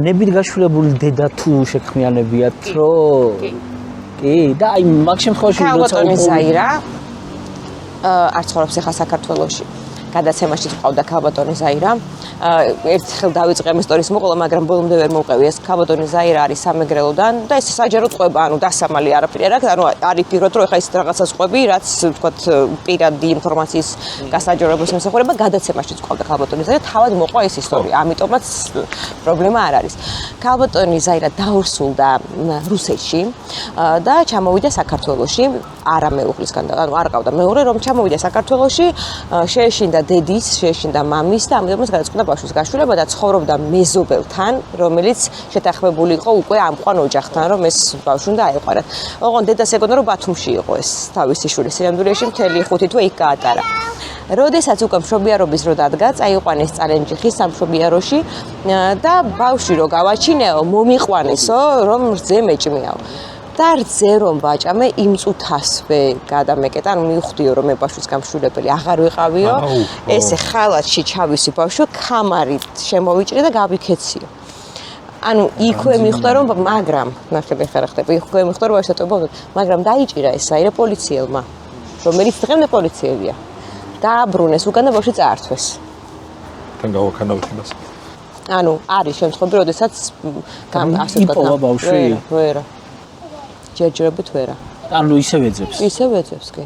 ნებით გაშულებული დედა თუ შექმნიანებიათ, რომ კი, და აი მაგ შემთხვევაში ქალბატონი ზაირა არ ცხოვრობს ახლა საქართველოში. გადაცემაში წავდა ქალბატონი ზაირა. ერთხელ დავიწყე ამ ისტორიის მოყოლა, მაგრამ ბოლომდე ვერ მოვყევი. ეს ქალბატონი ზაირა არის სამეგრელოდან და ეს საჯაროდ ყვება, ანუ დასამალი არაფერი არ აქვს, ანუ არის პიროთ, რომ ეხა ის რაღაცას ყვები, რაც თქვათ პირადი ინფორმაციის გასაჯაროებას ემსახურება, გადაცემაში წავდა ქალბატონი ზაირა, თავად მოყვა ეს ისტორია, ამიტომაც პრობლემა არ არის. ქალბატონი ზაირა დაორსულდა რუსეთში და ჩამოვიდა საქართველოში, არა მეუღლისგან და ანუ არ ყავდა მეორე, რომ ჩამოვიდა საქართველოში, შეეშინდა დედის, შეეშინდა მამის და ამიტომაც გადაწყვიტა ბავშვის გაშვილება და ცხოვრობდა მეზობელთან, რომელიც შეთანხმებული იყო უკვე ამყვან ოჯახთან, რომ ეს ბავშვი უნდა აეყარათ. ოღონდ დედას ეგონა, რომ ბათუმში იყო ეს თავისი შვილი სინამდვილეში მთელი 5 თვე იქ გაატარა. როდესაც უკვე მშობიარობის დრო დადგა, წაიყვანეს წალენჯიხის სამშობიაროში და ბავშვი რო გავაჩინეო, მომიყვანესო, რომ რძე მეჭმეაო. და რძე რომ ვაჭამე იმ წუთასვე გადამეკეტა, ანუ მივხვდიო რომ მე ბავშვის გამშვილებელი აღარ ვიყავიო, ესე ხალათში ჩავისი ბავშვი, კამარით შემოვიჭრე და გავიქეციო. ანუ იქვე მიხვდა რომ მაგრამ ნახე ხარ ხდება, იქვე მიხვდა რომ ვაშტატობა, მაგრამ დაიჭირა ეს აირე პოლიციელმა, რომელიც დღემდე პოლიციელია. დააბრუნეს უკან და ბავშვი წაართვეს. თან გავაქანავთ იმას. ანუ არის შემთხვევები, როდესაც ასე იპოვა ბავშვი? ვერა. ჯერჯერობით ვერა. ანუ ისევ ეძებს. ისევ ეძებს, კი.